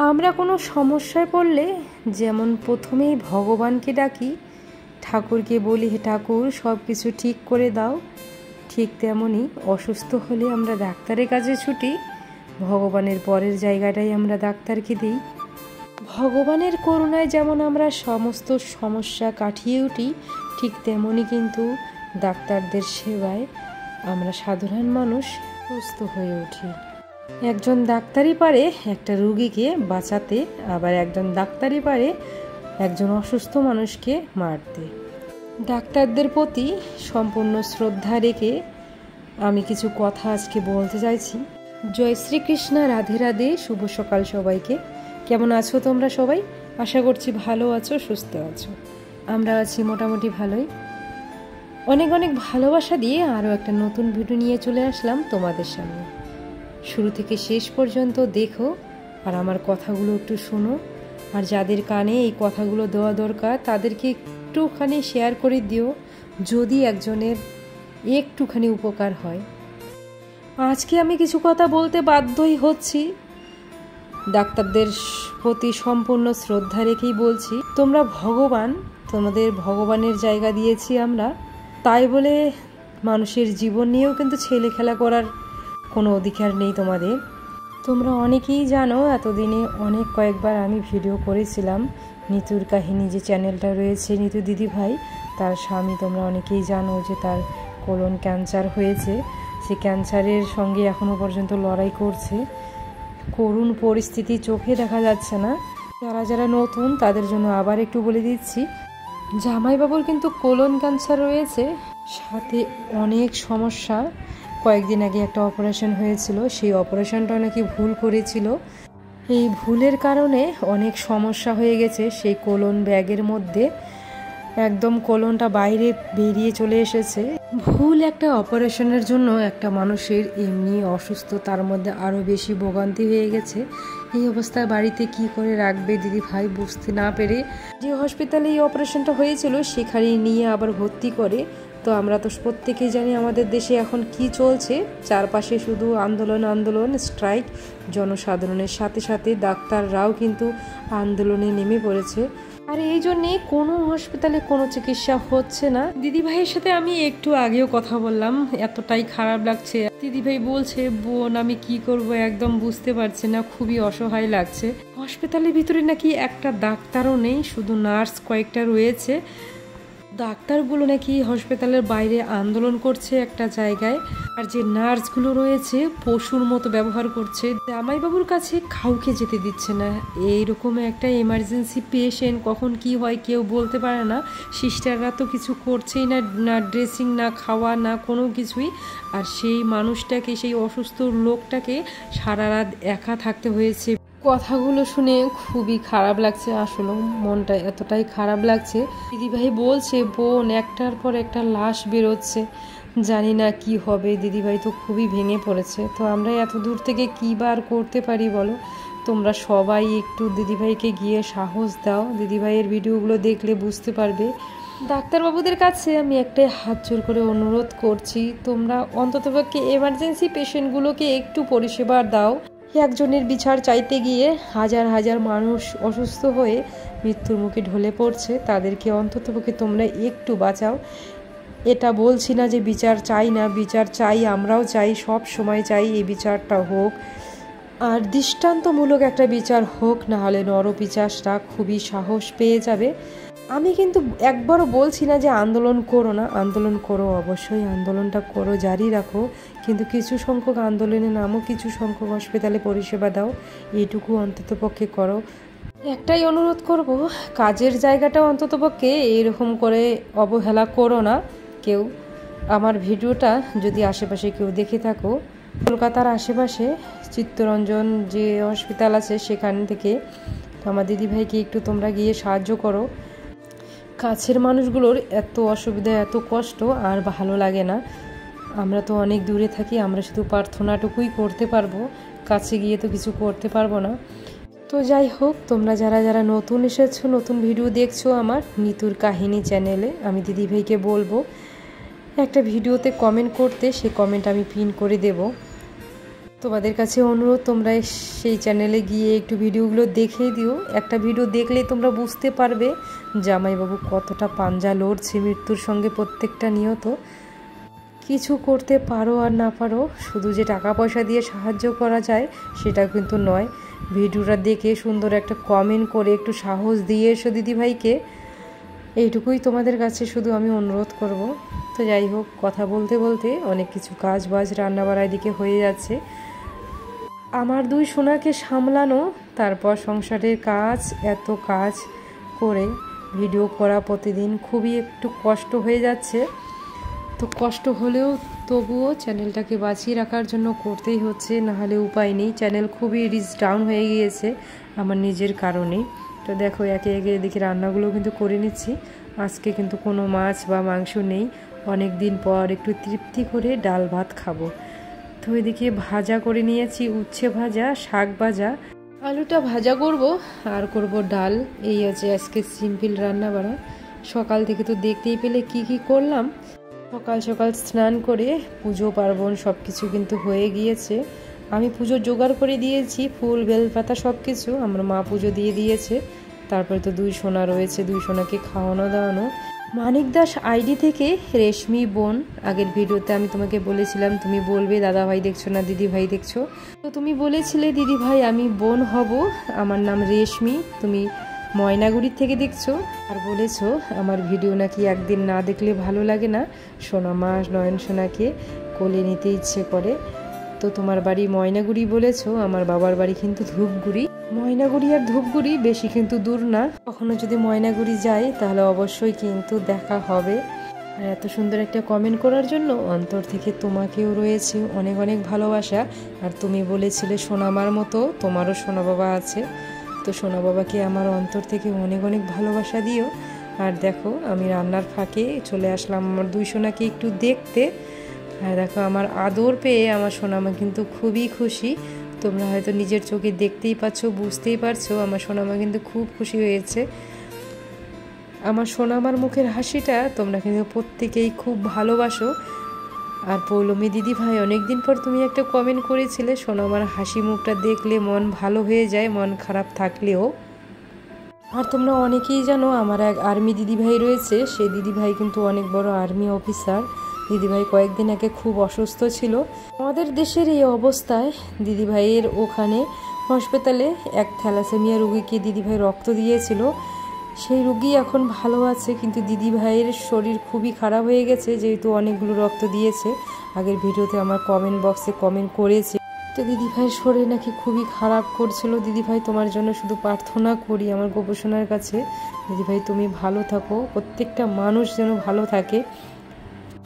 আমরা কোনো সমস্যায় পড়লে যেমন প্রথমেই ভগবানকে ডাকি, ঠাকুরকে বলি হে ঠাকুর সব কিছু ঠিক করে দাও, ঠিক তেমনই অসুস্থ হলে আমরা ডাক্তারের কাছে ছুটি, ভগবানের পরের জায়গাটাই আমরা ডাক্তারকে দিই। ভগবানের করুণায় যেমন আমরা সমস্ত সমস্যা কাটিয়ে উঠি, ঠিক তেমনই কিন্তু ডাক্তারদের সেবায় আমরা সাধারণ মানুষ সুস্থ হয়ে উঠি। একজন ডাক্তারই পারে একটা রোগীকে বাঁচাতে, আবার একজন ডাক্তারই পারে একজন অসুস্থ মানুষকে মারতে। ডাক্তারদের প্রতি সম্পূর্ণ শ্রদ্ধা রেখে আমি কিছু কথা আজকে বলতে চাইছি। জয় শ্রীকৃষ্ণ, রাধে রাধে, শুভ সকাল সবাইকে। কেমন আছো তোমরা সবাই? আশা করছি ভালো আছো, সুস্থ আছো। আমরা আছি মোটামুটি ভালোই। অনেক অনেক ভালোবাসা দিয়ে আরও একটা নতুন ভিডিও নিয়ে চলে আসলাম তোমাদের সামনে। শুরু থেকে শেষ পর্যন্ত দেখো আর আমার কথাগুলো একটু শোনো, আর যাদের কানে এই কথাগুলো দেওয়া দরকার তাদেরকে একটুখানি শেয়ার করে দিও, যদি একজনের একটুখানি উপকার হয়। আজকে আমি কিছু কথা বলতে বাধ্যই হচ্ছি, ডাক্তারদের প্রতি সম্পূর্ণ শ্রদ্ধা রেখেই বলছি। তোমরা ভগবান, তোমাদের ভগবানের জায়গা দিয়েছি আমরা, তাই বলে মানুষের জীবন নিয়েও কিন্তু ছেলে খেলা করার কোনো অধিকার নেই তোমাদের। তোমরা অনেকেই জানো, এতদিনে কয়েকবার আমি ভিডিও করেছিলাম নিতুর কাহিনী, যে চ্যানেলটা রয়েছে নিতু দিদি ভাই, তার স্বামী তোমরা অনেকেই জানো যে তার কোলন ক্যান্সার হয়েছে। সে ক্যান্সারের সঙ্গে এখনও পর্যন্ত লড়াই করছে। করুণ পরিস্থিতি, চোখে দেখা যাচ্ছে না। যারা যারা নতুন তাদের জন্য আবার একটু বলে দিচ্ছি, জামাইবাবুর কিন্তু কোলন ক্যান্সার রয়েছে, সাথে অনেক সমস্যা। কয়েকদিন আগে একটা অপারেশন হয়েছিল, সেই অপারেশনটা নাকি ভুল করেছিল। এই ভুলের কারণে অনেক সমস্যা হয়ে গেছে। সেই কোলন ব্যাগের মধ্যে একদম কোলনটা বাইরে বেরিয়ে চলে এসেছে। ভুল একটা অপারেশনের জন্য একটা মানুষের এমনি অসুস্থ, তার মধ্যে আরও বেশি ভোগান্তি হয়ে গেছে। এই অবস্থায় বাড়িতে কি করে রাখবে দিদি ভাই বুঝতে না পেরে যে হসপিটালে এই অপারেশনটা হয়েছিল সেখানে নিয়ে আবার ভর্তি করে। তো আমরা তো প্রত্যেকেই জানি আমাদের দেশে এখন কি চলছে, চারপাশে শুধু আন্দোলন, স্ট্রাইক। জনসাধারণের সাথে সাথে ডাক্তাররাও কিন্তু আন্দোলনে নেমে পড়েছে। আর এই জন্যে কোনো হসপিটালে কোনো চিকিৎসা হচ্ছে না। দিদিভাইয়ের সাথে আমি একটু আগেও কথা বললাম, এতটাই খারাপ লাগছে। দিদিভাই বলছে, বোন আমি কি করব একদম বুঝতে পারছি না, খুবই অসহায় লাগছে। হসপিটালের ভিতরে নাকি একটা ডাক্তারও নেই, শুধু নার্স কয়েকটা রয়েছে। ডাক্তারগুলো নাকি হসপিটালের বাইরে আন্দোলন করছে একটা জায়গায়, আর যে নার্সগুলো রয়েছে পশুর মতো ব্যবহার করছে। জামাইবাবুর কাছে কাউকে যেতে দিচ্ছে না। এইরকম একটা এমার্জেন্সি পেশেন্ট কখন কি হয় কেউ বলতে পারে না। সিস্টাররা তো কিছু করছেই না, না ড্রেসিং, না খাওয়া, না কোনো কিছুই। আর সেই মানুষটাকে, সেই অসুস্থ লোকটাকে সারা রাত একা থাকতে হয়েছে। কথাগুলো শুনে খুবই খারাপ লাগছে, আসলে মনটা এতটাই খারাপ লাগছে। দিদিভাই বলছে, বোন একটার পর একটা লাশ বেরোচ্ছে, জানি না কি হবে। দিদিভাই তো খুবই ভেঙে পড়েছে। তো আমরা এত দূর থেকে কী বার করতে পারি বলো? তোমরা সবাই একটু দিদিভাইকে গিয়ে সাহস দাও, দিদিভাইয়ের ভিডিওগুলো দেখলে বুঝতে পারবে। ডাক্তারবাবুদের কাছে আমি একটাই হাত জোর করে অনুরোধ করছি, তোমরা অন্ততপক্ষে এমার্জেন্সি পেশেন্টগুলোকে একটু পরিষেবা দাও। একজনের বিচার চাইতে গিয়ে হাজার হাজার মানুষ অসুস্থ হয়ে মৃত্যুর মুখে ঢলে পড়ছে, তাদেরকে অন্ততপক্ষে তোমরা একটু বাঁচাও। এটা বলছি না যে বিচার চাই না, বিচার চাই, আমরাও চাই, সব সময় চাই এই বিচারটা হোক, আর দৃষ্টান্তমূলক একটা বিচার হোক, না হলে নরপিশাচরা খুবই সাহস পেয়ে যাবে। আমি কিন্তু একবারও বলছি না যে আন্দোলন করো না, আন্দোলন করো, অবশ্যই আন্দোলনটা করো, জারি রাখো, কিন্তু কিছু সংখ্যক আন্দোলনে নামো, কিছু সংখ্যক হসপিটালে পরিষেবা দাও, এইটুকু অন্ততপক্ষে করো। একটাই অনুরোধ করব, কাজের জায়গাটাও অন্ততপক্ষে এইরকম করে অবহেলা করো না কেউ। আমার ভিডিওটা যদি আশেপাশে কেউ দেখে থাকো, কলকাতার আশেপাশে চিত্তরঞ্জন যে হসপিটাল আছে সেখান থেকে আমার দিদিভাইকে একটু তোমরা গিয়ে সাহায্য করো। কাছের মানুষগুলোর এত অসুবিধা, এত কষ্ট আর ভালো লাগে না। আমরা তো অনেক দূরে থাকি, আমরা শুধু প্রার্থনাটুকুই করতে পারবো, কাছে গিয়ে তো কিছু করতে পারবো না। তো যাই হোক, তোমরা যারা যারা নতুন এসেছো, নতুন ভিডিও দেখছো আমার নিতুর কাহিনী চ্যানেলে, আমি দিদিভাইকে বলবো একটা ভিডিওতে কমেন্ট করতে, সে কমেন্ট আমি পিন করে দেব। তোমাদের কাছে অনুরোধ, তোমরা সেই চ্যানেলে গিয়ে একটু ভিডিওগুলো দেখে দিও। একটা ভিডিও দেখলেই তোমরা বুঝতে পারবে জামাইবাবু কতটা পাঞ্জা লড়ছে মৃত্যুর সঙ্গে প্রত্যেকটা নিয়ত। কিছু করতে পারো আর না পারো, শুধু যে টাকা পয়সা দিয়ে সাহায্য করা যায় সেটা কিন্তু নয়। ভিডিওটা দেখে সুন্দর একটা কমেন্ট করে একটু সাহস দিয়ে এসো দিদিভাইকে, এইটুকুই তোমাদের কাছে শুধু আমি অনুরোধ করব। তো যাই হোক, কথা বলতে বলতে অনেক কিছু কাজ বাজ রান্নাবাড়ার দিকে হয়ে যাচ্ছে। আমার দুই সোনাকে সামলানো, তারপর সংসারের কাজ, এত কাজ করে ভিডিও করা প্রতিদিন খুবই একটু কষ্ট হয়ে যাচ্ছে। তো কষ্ট হলেও তবুও চ্যানেলটাকে বাঁচিয়ে রাখার জন্য করতেই হচ্ছে, নাহলে উপায় নেই। চ্যানেল খুবই রিচ ডাউন হয়ে গিয়েছে আমার নিজের কারণে। তো দেখো একে একে এদিকে রান্নাগুলো কিন্তু করে নিচ্ছি। আজকে কিন্তু কোনো মাছ বা মাংস নেই, অনেক দিন পর একটু তৃপ্তি করে ডাল ভাত খাবো। তো এদিকে ভাজা করে নিয়েছি, উচ্ছে ভাজা, শাক ভাজা, আলুটা ভাজা করব আর করব ডাল। এই আছে আজকে সিম্পল রান্না বাড়া। সকাল থেকে তো দেখতেই পেলে কি কি করলাম। সকাল সকাল স্নান করে পুজো পার্বণ সব কিছু কিন্তু হয়ে গিয়েছে। আমি পুজোর জোগাড় করে দিয়েছি, ফুল বেলপাতা সব কিছু। আমার মা পুজো দিয়ে দিয়েছে। তারপরে তো দুই সোনা রয়েছে, দুই সোনাকে খাওয়ানো দাওয়ানো। মানিক দাস আইডি থেকে রেশমি বোন, আগের ভিডিওতে আমি তোমাকে বলেছিলাম তুমি বলবে দাদা ভাই দেখছো না দিদি ভাই দেখছো, তো তুমি বলেছিলে দিদি ভাই আমি বোন হব, আমার নাম রেশমি, তুমি ময়নাগুড়ির থেকে দেখছো। আর বলেছো আমার ভিডিও নাকি একদিন না দেখলে ভালো লাগে না, সোনা মা নয়ন সোনাকে কোলে নিতে ইচ্ছে করে। তো তোমার বাড়ি ময়নাগুড়ি বলেছো, আমার বাবার বাড়ি কিন্তু ধূপগুড়ি। ময়নাগুড়ি আর ধূপগুড়ি বেশি কিন্তু দূর না, কখনো যদি ময়নাগুড়ি যাই তাহলে অবশ্যই কিন্তু দেখা হবে। আর এত সুন্দর একটা কমেন্ট করার জন্য অন্তর থেকে তোমাকেও রয়েছে অনেক অনেক ভালোবাসা। আর তুমি বলেছিলে সোনামার মতো তোমারও সোনা বাবা আছে, তো সোনা বাবাকে আমার অন্তর থেকে অনেক অনেক ভালোবাসা দিও। আর দেখো আমি রান্নার ফাঁকে চলে আসলাম আমার দুই সোনাকে একটু দেখতে। আর দেখো আমার আদর পেয়ে আমার সোনামা কিন্তু খুবই খুশি। তোমরা হয়তো নিজের চোখে দেখতেই পাচ্ছ, বুঝতেই পারছো আমার সোনামা কিন্তু খুব খুশি হয়েছে। আমার সোনামার মুখের হাসিটা তোমরা কিন্তু প্রত্যেকেই খুব ভালোবাসো। আর পৌলমী দিদি ভাই অনেকদিন পর তুমি একটা কমেন্ট করেছিলে সোনামার হাসি মুখটা দেখলে মন ভালো হয়ে যায়, মন খারাপ থাকলেও। আর তোমরা অনেকেই জানো আমার এক আর্মি দিদিভাই রয়েছে, সেই দিদিভাই কিন্তু অনেক বড় আর্মি অফিসার। দিদিভাই কয়েকদিন আগে খুব অসুস্থ ছিল। আমাদের দেশের এই অবস্থায় দিদিভাইয়ের ওখানে হাসপাতালে এক থ্যালাসেমিয়া রোগীকে দিদিভাই রক্ত দিয়েছিল। সেই রোগী এখন ভালো আছে, কিন্তু দিদিভাইয়ের শরীর খুবই খারাপ হয়ে গেছে যেহেতু অনেকগুলো রক্ত দিয়েছে। আগের ভিডিওতে আমার কমেন্ট বক্সে কমেন্ট করেছে, তো দিদিভাইয়ের শরীর নাকি খুবই খারাপ করছিল। দিদিভাই তোমার জন্য শুধু প্রার্থনা করি আমার গোপসোনার কাছে, দিদিভাই তুমি ভালো থাকো, প্রত্যেকটা মানুষ যেন ভালো থাকে।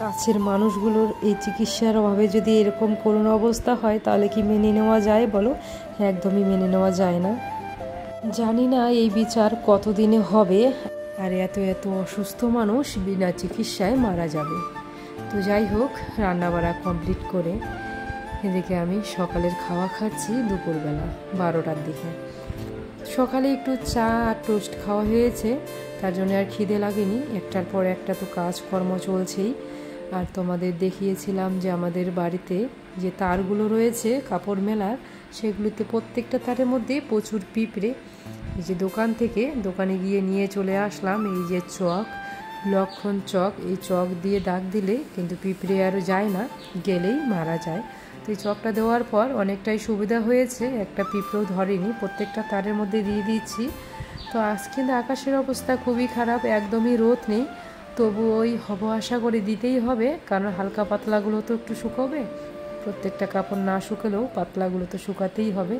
কাছের মানুষগুলোর এই চিকিৎসার অভাবে যদি এরকম করুণ অবস্থা হয় তাহলে কি মেনে নেওয়া যায় বলো? একদমই মেনে নেওয়া যায় না। জানি না এই বিচার কতদিনে হবে, আর এত এত অসুস্থ মানুষ বিনা চিকিৎসায় মারা যাবে। তো যাই হোক, রান্নাবাড়া কমপ্লিট করে এদিকে আমি সকালের খাওয়া খাচ্ছি দুপুরবেলা 12টার দিকে। সকালে একটু চা আর টোস্ট খাওয়া হয়েছে, তার জন্য আর খিদে লাগেনি। একটার পর একটা তো কাজকর্ম চলছেই। আর তোমাদের দেখিয়েছিলাম যে আমাদের বাড়িতে যে তারগুলো রয়েছে কাপড় মেলার, সেগুলিতে প্রত্যেকটা তারের মধ্যে প্রচুর পিঁপড়ে। এই যে দোকানে গিয়ে নিয়ে চলে আসলাম এই যে চক, লক্ষণ চক, এই চক দিয়ে দাগ দিলে কিন্তু পিঁপড়ে আর যায় না, গেলেই মারা যায়। তো এই চকটা দেওয়ার পর অনেকটাই সুবিধা হয়েছে, একটা পিঁপড়েও ধরেনি। প্রত্যেকটা তারের মধ্যে দিয়ে দিচ্ছি। তো আজ কিন্তু আকাশের অবস্থা খুবই খারাপ, একদমই রোদ নেই, তবু ওই আশা করে দিতেই হবে, কারণ হালকা পাতলাগুলো তো একটু শুকোবে। প্রত্যেকটা কাপড় না শুকালেও পাতলাগুলো তো শুকাতেই হবে,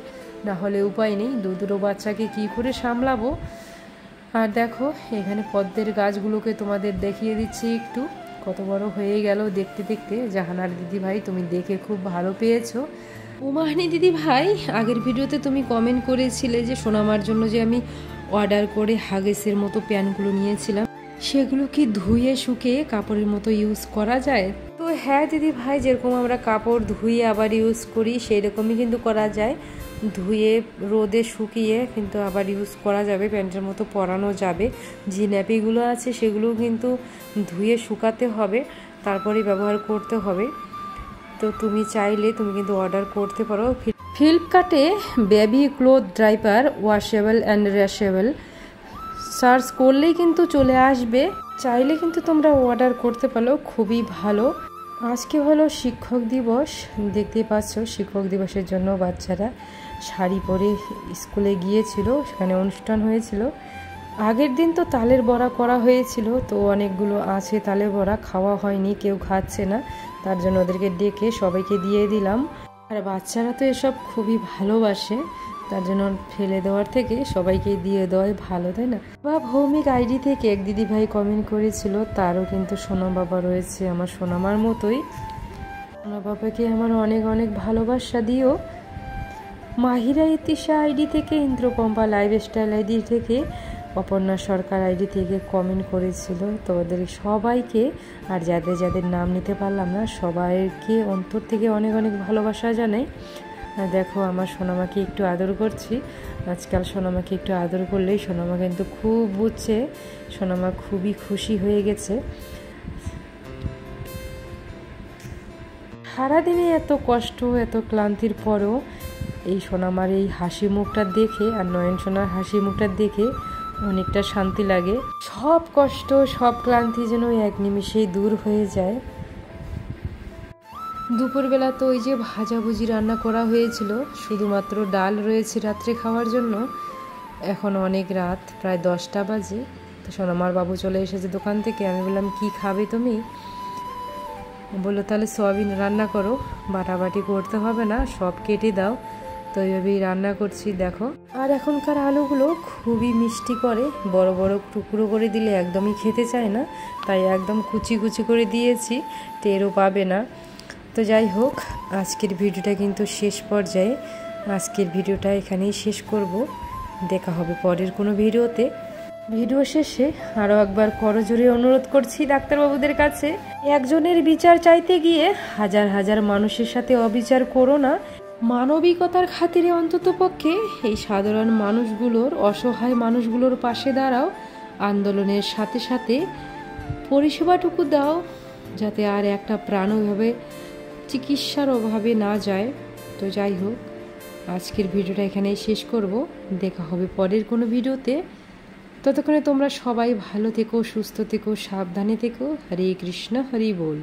না হলে উপায় নেই। দুটো বাচ্চাকে কি করে সামলাবো। আর দেখো এখানে পদ্মের গাছগুলোকে তোমাদের দেখিয়ে দিচ্ছি একটু, কত বড় হয়ে গেল দেখতে দেখতে। জাহানার দিদি ভাই তুমি দেখে খুব ভালো পেয়েছো। উমাহানি দিদি ভাই আগের ভিডিওতে তুমি কমেন্ট করেছিলে যে সোনামার জন্য যে আমি অর্ডার করে হাগেসের মতো প্যান্টগুলো নিয়েছিলাম, সেগুলো কি ধুয়ে শুকিয়ে কাপড়ের মতো ইউজ করা যায়? তো হ্যাঁ দিদি ভাই, যেরকম আমরা কাপড় ধুয়ে আবার ইউজ করি সেই রকমই কিন্তু করা যায়। ধুয়ে রোদে শুকিয়ে কিন্তু আবার ইউজ করা যাবে, প্যান্টের মতো পরানো যাবে। যে ন্যাপিগুলো আছে সেগুলোও কিন্তু ধুয়ে শুকাতে হবে, তারপরে ব্যবহার করতে হবে। তো তো তুমি চাইলে তুমি কিন্তু অর্ডার করতে পারো। ফ্লিপকার্টে baby cloth diaper washable and rashable search করলেই কিন্তু চলে আসবে, চাইলে কিন্তু তোমরা অর্ডার করতে পারো, খুবই ভালো। আজকে হলো শিক্ষক দিবস, দেখতেই পাচ্ছ শিক্ষক দিবসের জন্য বাচ্চারা শাড়ি পরে স্কুলে গিয়েছিল, সেখানে অনুষ্ঠান হয়েছিল। আগের দিন তো তালের বড়া করা হয়েছিল, তো অনেকগুলো আছে তালের বড়া, খাওয়া হয়নি, কেউ খাচ্ছে না, তার জন্য ওদেরকে ডেকে সবাইকে দিয়ে দিলাম। আর বাচ্চারা তো এসব খুবই ভালোবাসে, তার জন্য ফেলে দেওয়ার থেকে সবাইকে দিয়ে দেওয়াই ভালো, তাই না? বা ভৌমিক আইডি থেকে এক দিদি ভাই কমেন্ট করেছিল, তারও কিন্তু সোনা বাবা রয়েছে আমার সোনামার মতোই। সোনা বাবাকে আমার অনেক অনেক ভালোবাসা দিও। মাহিরা ইতিশা আইডি থেকে, ইন্দ্রপম্পা লাইফস্টাইল আইডি থেকে, অপর্ণা সরকার আইডি থেকে কমেন্ট করেছিল। তো ওদের সবাইকে আর যাদের যাদের নাম নিতে পারলাম না সবাইকে অন্তর থেকে অনেক অনেক ভালোবাসা জানাই। দেখো আমার সোনামাকে একটু আদর করছি, আজকাল সোনামাকে একটু আদর করলেই সোনামা কিন্তু খুব বুঝছে, সোনামা খুবই খুশি হয়ে গেছে। সারাদিনে এত কষ্ট এত ক্লান্তির পরও এই সোনামার এই হাসি মুখটা দেখে আর নয়ন সোনার হাসি মুখটা দেখে অনেকটা শান্তি লাগে। সব কষ্ট সব ক্লান্তি যেন এক নিমিষেই দূর হয়ে যায়। দুপুরবেলা তো ওই যে ভাজাভুজি রান্না করা হয়েছিল, শুধুমাত্র ডাল রয়েছে রাত্রে খাওয়ার জন্য। এখন অনেক রাত, প্রায় 10টা বাজে। তো সোনামার বাবু চলে এসেছে দোকান থেকে। আমি বললাম কি খাবে তুমি? বললো তাহলে সয়াবিন রান্না করো, বাটাবাটি করতে হবে না, সব কেটে দাও। তো এইভাবেই রান্না করছি দেখো। আর এখনকার আলুগুলো খুবই মিষ্টি করে, বড় বড় টুকরো করে দিলে একদমই খেতে চায় না, তাই একদম কুচি কুচি করে দিয়েছি, টেরও পাবে না। তো যাই হোক, আজকের ভিডিওটা কিন্তু শেষ পর্যায়ে, আজকের ভিডিওটা এখানেই শেষ করব। দেখা হবে পরের কোনো ভিডিওতে। ভিডিও শেষে আরও একবার করজোরে অনুরোধ করছি ডাক্তারবাবুদের কাছে, একজনের বিচার চাইতে গিয়ে হাজার হাজার মানুষের সাথে অবিচার করো না। মানবিকতার খাতিরে অন্ততপক্ষে এই সাধারণ মানুষগুলোর, অসহায় মানুষগুলোর পাশে দাঁড়াও। আন্দোলনের সাথে সাথে পরিষেবাটুকু দাও, যাতে আর একটা প্রাণ ওইভাবে চিকিৎসার অভাবে না যায়। তো যাই হোক, আজকের ভিডিওটা এখানেই শেষ করব। দেখা হবে পরের কোনো ভিডিওতে। ততক্ষণে তোমরা সবাই ভালো থেকো, সুস্থ থেকো, সাবধানে থেকো। হরে কৃষ্ণ, হরি বল।